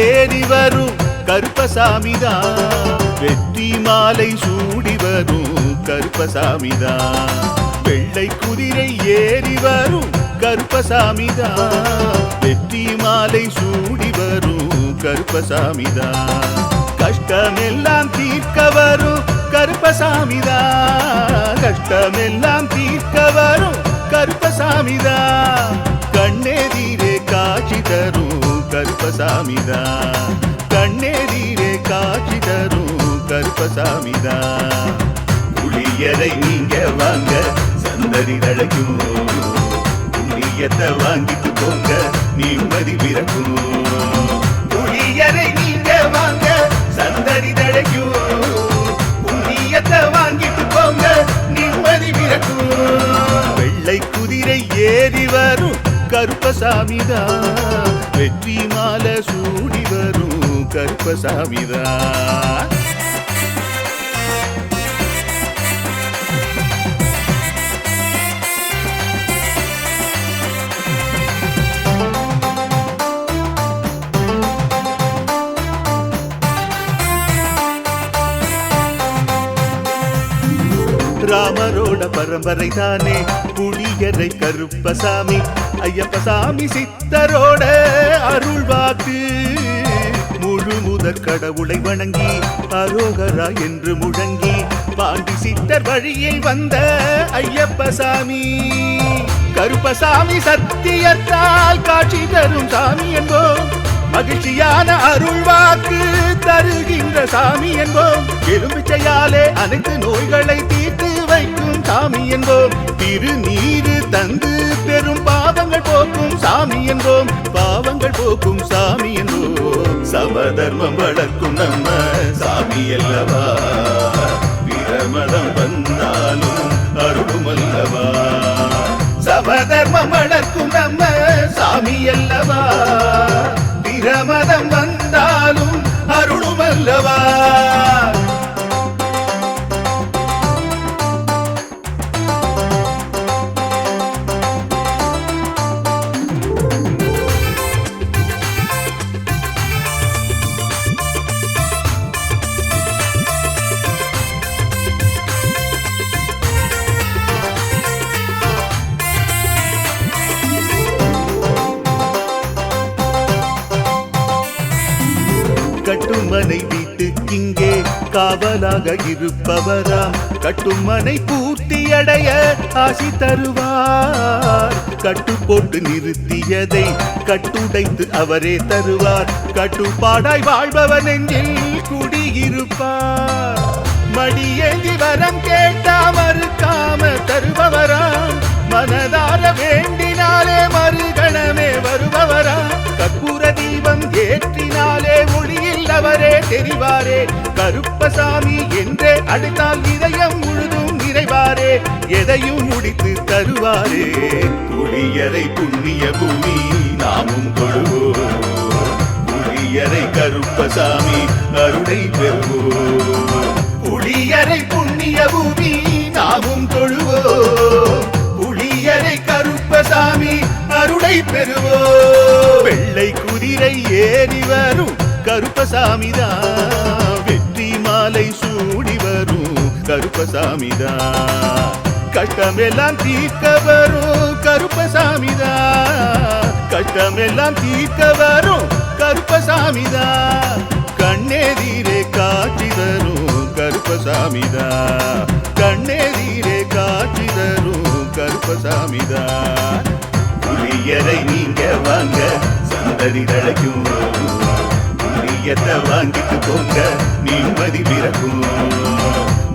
ஏறி வரும் கருப்பசாமிதான், வெற்றி மாலை சூடி வரும் கருப்பசாமிதான். வெள்ளை குதிரை ஏறி வரும் கருப்பசாமிதான், வெற்றி மாலை சூடி வரும் கருப்பசாமிதான். கஷ்டமெல்லாம் தீர்க்க வரும் கருப்பசாமிதான், கஷ்டமெல்லாம் தீர்க்க வரும் கருப்பசாமிதான். கண்ணெதிரே காட்சி தரும் கருப்பசாமிதான், கண்ணெதிரே காட்சி தரும் கருப்பசாமிதான். புளியரை நீங்க வாங்க சந்ததி தழைக்கும், புண்ணியத்தை வாங்கிட்டு போங்க நிம்மதி பிறக்கும். புளியரை நீங்க வாங்க சந்ததி தழைக்கும், புண்ணியத்தை வாங்கிட்டு போங்க நிம்மதி பிறக்கும். வெள்ளை குதிரை ஏறி வரும் கருப்பசாமிதான், வெற்றி மாலை சூடி வரும் கருப்பசாமிதான். ராமரோட பரம்பரை தானே புளியரை கருப்பசாமி, ஐயப்பசாமி சித்தரோட அருள்வாக்கு. முழு முதற் கடவுளை வணங்கி அரோகரா என்று முழங்கி பாண்டி சித்தர் வழியை வந்த ஐயப்பசாமி. கருப்பசாமி சத்தியத்தால் காட்சி தரும் சாமி என்போம், மகிழ்ச்சியான அருள்வாக்கு தருகின்ற சாமி என்போம். எலும்பிச்சையாலே அனைத்து நோய்களை தீர்த்து வைக்கும் சாமி என்போம். திருநீரு தந்து பெரும் பாவங்கள் போக்கும் சாமி என்போம், பாவங்கள் போக்கும் சாமி என்போம். சமதர்மம் வளர்க்கும் நம்ம சாமி அல்லவா, பிரமதம் வந்தாலும் அருளும் அல்லவா. சமதர்மம் வளர்க்கும் நம்ம சாமி அல்லவா, பிரமதம் வந்தாலும் அருளும் அல்லவா. கட்டுமனை வீட்டுக்கிங்கே காவலாக இருப்பவராம், கட்டுமனை பூர்த்தியடைய ஆசி தருவார். கட்டு போட்டு நிறுத்தியதை கட்டுடைத்து அவரே தருவார், கட்டுப்பாடாய் வாழ்பவர் நெஞ்சில் குடியிருப்பார். மடியேந்தி வரம் கேட்டா மறுக்காம தருபவராம், மனதார வேண்டினாலே மறுகணமே வருபவராம். கற்பூர தீபம் ஏற்றினாலே ஒளியில் அவரே தெரிவாரே, கருப்பசாமி என்றே அழைத்தால் இதயம் முழுதும் நிறைவாரே, எதையும் முடித்து தருவாரே. புளியரை புண்ணிய பூமி நாமும் கொள்வோம், புளியரை கருப்பசாமி அருளை பெறுவோம். புளியரை புண்ணிய பூமி நாமும் தொழுவோம், புளியரை கருப்பசாமி அருளை பெறுவோம். வெள்ளை குதிரை ஏறி வரும் கருப்பசாமிதான், வெற்றி மாலை சூடி வரும் கருப்பசாமிதான். கஷ்டமெல்லாம் தீர்க்க வரும் கருப்பசாமிதான், கஷ்டமெல்லாம் தீர்க்க வரும் கருப்பசாமிதான். கண்ணெதிரே காட்சி தரும் கருப்பசாமிதான், கண்ணெதிரே காட்சி தரும் கருப்பசாமிதான். புளியரை நீங்க வாங்க சந்ததி தழைக்கும், புளியத்தை வாங்கிட்டு போங்க நிம்மதி பிறக்கும்.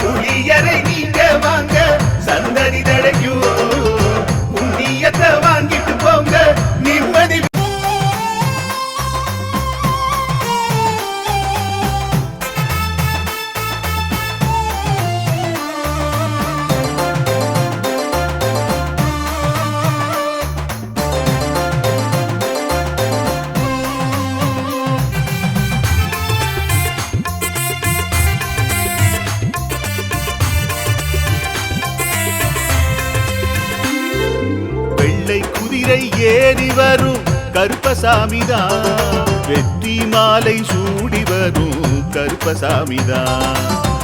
புளியரை நீங்க வாங்க சந்ததி தழைக்கும், புண்ணியத்தை வாங்கிட்டு போங்க நிம்மதி. ஏறி வரும் கருப்பசாமிதான், வெற்றி மாலை சூடி வரும் கருப்பசாமிதான்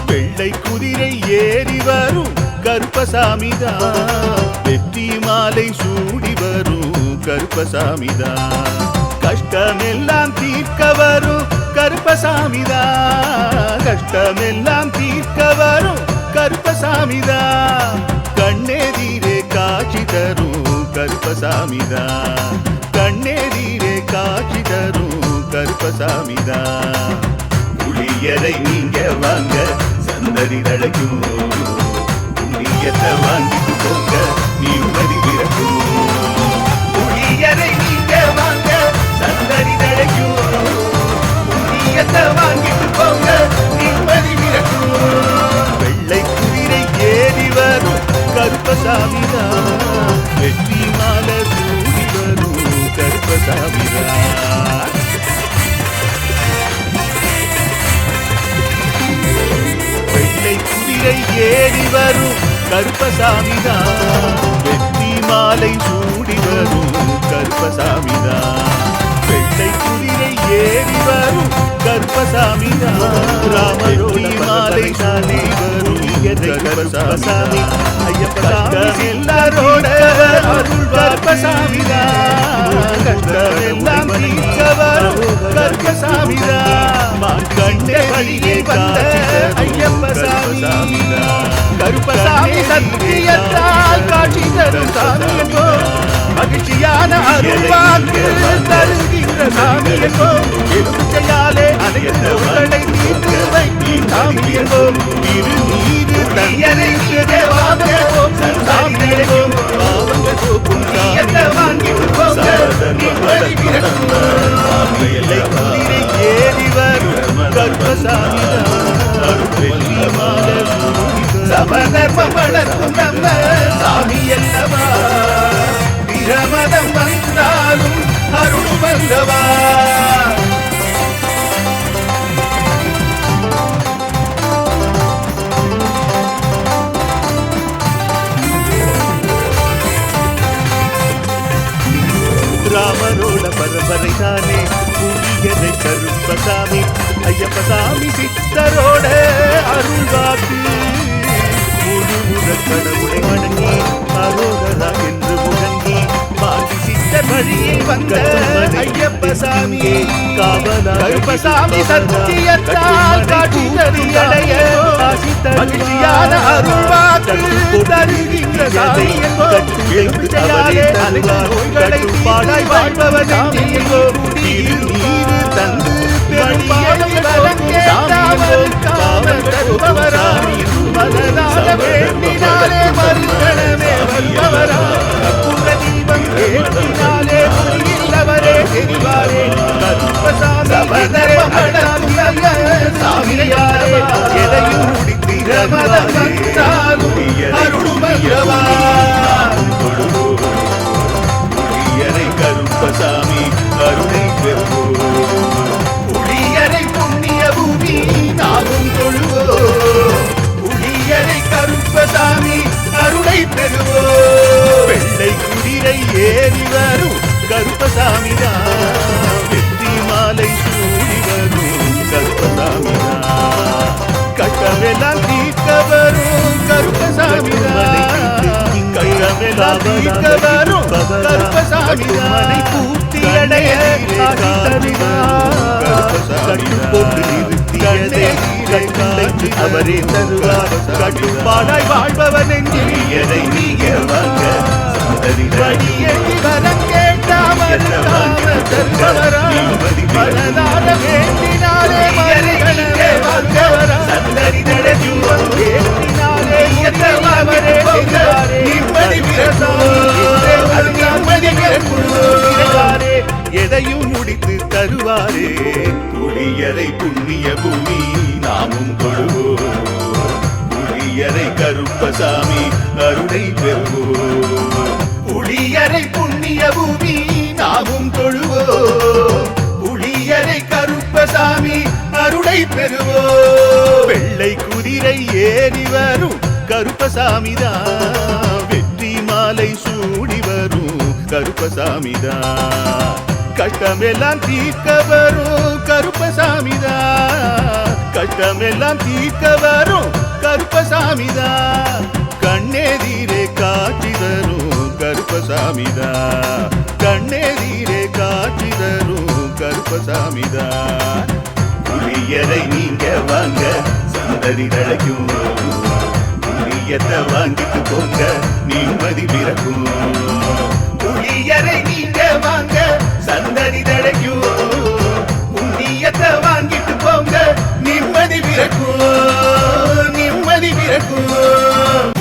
வெள்ளை குதிரை ஏறி வரும் கருப்பசாமிதான் வெற்றி மாலை சூடி வரும் கருப்பசாமிதான் கஷ்டமெல்லாம் தீர்க்க வரும் கருப்பசாமிதான் கஷ்டமெல்லாம் தீர்க்க வரும் கருப்பசாமிதான் கண்ணெதிரே காட்சி தரும் கருப்பசாமிதான் கண்ணெதிரே காட்சி தரும் கருப்பசாமிதான் புளியரை நீங்க வாங்க சந்ததி தழைக்கும் புண்ணியத்தை வாங்கிட்டு போங்க நிம்மதி பிறக்கும் புளியரை நீங்க வாங்க சந்ததி தழைக்கும் புண்ணியத்தை வாங்கிட்டு போங்க நிம்மதி பிறக்கும் வெள்ளை குதிரை ஏறி வரும் கருப்பசாமிதான் வெற்றி மாலை சூடி வரும் கருப்பசாமிதான் வெள்ளை குதிரை ஏறி வரும் கருப்பசாமிதான் வெற்றி மாலை சூடி வரும் கருப்பசாமிதான் வெள்ளை குதிரை ஏறி வரும் கருப்பசாமிதான் ராமரோட மாலை சாலை வரும் கருப்பசாமி ஐயப்பசாமி எல்லாரோட அருள் கருப்பசாமிதான் கஷ்டமெல்லாம் தீர்க்க வரும் கருப்பசாமிதான் கண்ணே வழியே வந்த ஐயப்பசாமி கருப்பசாமி சத்தியத்தால் காட்சி தரும் சாமி என்போ மகிழ்ச்சியான அருள் வாக்கு தருகின்ற சாமி என்போ எலுமிச்சையாலே அனைத்து உங்களை தீர்த்து வைக்கும் சாமி என்போ இரு நீரு தனியரை சாமி என்போ பாவங்கள் போக்கும் வாங்கிட்டு போங்க நிம்மதி பிறக்கும் எல்லை குதிரை ஏறி வரும் கருப்பசாமிதான் வெள்ளி மாலை சமதர்மம் வளர்க்கும் நம்ம சாமி அல்லவா பிரமதம் வந்தாலும் அருள் வந்தவா ராமரோட பரம்பரை தானே புதியதை கருப்பசாமி ஐயப்பசாமி சித்தரோட அருள் வாக்கு முழு முதற் கடவுளை வணங்கி அரோகரா என்று முழங்கி பாதி சித்தர் வழியே வந்த ஐயப்பசாமி கருப்பசாமி சத்தியத்தால் காட்சி தருடைய மகிழ்ச்சியான அருள் வாக்கு தருகின்ற சாமி என்போ எழுச்சியாலே அனைத்து நோய்களை பாடாய் வாழ்பவன் சாமி என்போ நீரு தந்து பெரும்பாலும் வழங்கேட்டாமல் காவல் தருபவரா மனதால வேண்டினாலே மறுகணமே வருபவரா புற தீபம் ஏற்றினாலே புரியில்லவரே தெரிவாரே சாமியாரே எதையும் முடித்திரமதம் வந்தாலும் அருள்மயவா புளியரை கருப்பசாமி அருளை பெறுவோம் புளியரை புண்ணிய பூமி நாமும் தொழுவோம் புளியரை கருப்பசாமி அருளை பெறுவோம் வெள்ளை குதிரை ஏறி வரும் கருப்பசாமிதான் வெற்றி மாலை சூடி வரும் கருப்பசாமிதான் கட்டமெல்லாம் தீர்க்க வரும் கருப்பசாமிதான் கட்டமெல்லாம் தீர்க்க வரும் கருப்பசாமிதான் பூர்த்தி அடைய அவரே தருவார் கட்டுப்பாடாய் வாழ்பவன் எதை நீங்க வாங்க வழியடி வரம் கேட்டாமல் தருபவரா மனதார வேண்டினாலே மறுகணமே வந்தவரா சந்தரி நடக்கும் வேண்டினாலே அவரே தெரிவாரே நிம்மதி பிறந்தாரே எதையும் முடித்து தருவாரே புளியரை புண்ணிய பூமி நாமும் தொழுவோம் புளியரை கருப்பசாமி அருளை பெறுவோம் புளியரை புண்ணிய பூமி நாமும் தொழுவோம் புளியரை கருப்பசாமி அருளை பெறுவோம் வெள்ளை குதிரை ஏறி வரும் கருப்பசாமிதான் வெற்றி மாலை சூடி வரும் கருப்பசாமிதான் கஷ்டமெல்லாம் தீர்க்க வரும் கருப்பசாமிதான், கஷ்டமெல்லாம் தீர்க்க வரும் கருப்பசாமிதான், கண்ணெதிரே காட்சி தரும் கருப்பசாமிதான், கண்ணெதிரே காட்சி தரும் கருப்பசாமிதான். புளியரை நீங்க வாங்க சந்ததி தழைக்கும், புளியத்தை வாங்கிட்டு போங்க நிம்மதி பிறக்கும். புளியரை நீங்க வாங்க சந்ததி தழைக்கும், புண்ணியத்தை வாங்கிட்டு போங்க நிம்மதி பிறக்கும், நிம்மதி பிறக்கும்.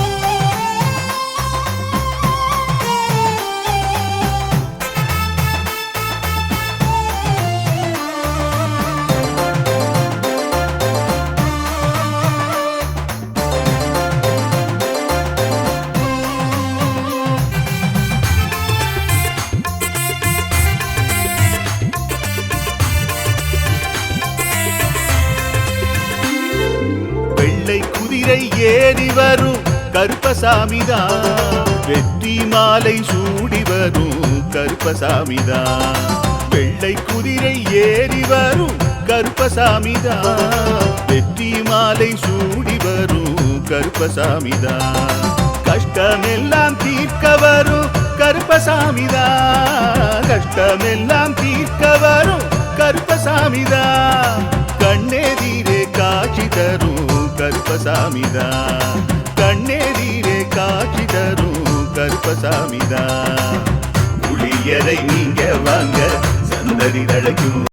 வெள்ளை குதிரை ஏறி வரும் கருப்பசாமிதான், வெற்றி மாலை சூடி வரும் கருப்பசாமிதான், வெள்ளை குதிரை ஏறி வரும் கருப்பசாமிதான், வெற்றி மாலை சூடி வரும் கருப்பசாமிதான், கஷ்டமெல்லாம் தீர்க்க வரும் கருப்பசாமிதான், கஷ்டமெல்லாம் தீர்க்க வரும் கருப்பசாமிதான், கண்ணெதிரே காட்சி தரும் கருப்பசாமிதான், கண்ணெதிரே காட்சி தரும் கருப்பசாமிதான். புளியரை நீங்க வாங்க சந்ததி தழைக்கும்.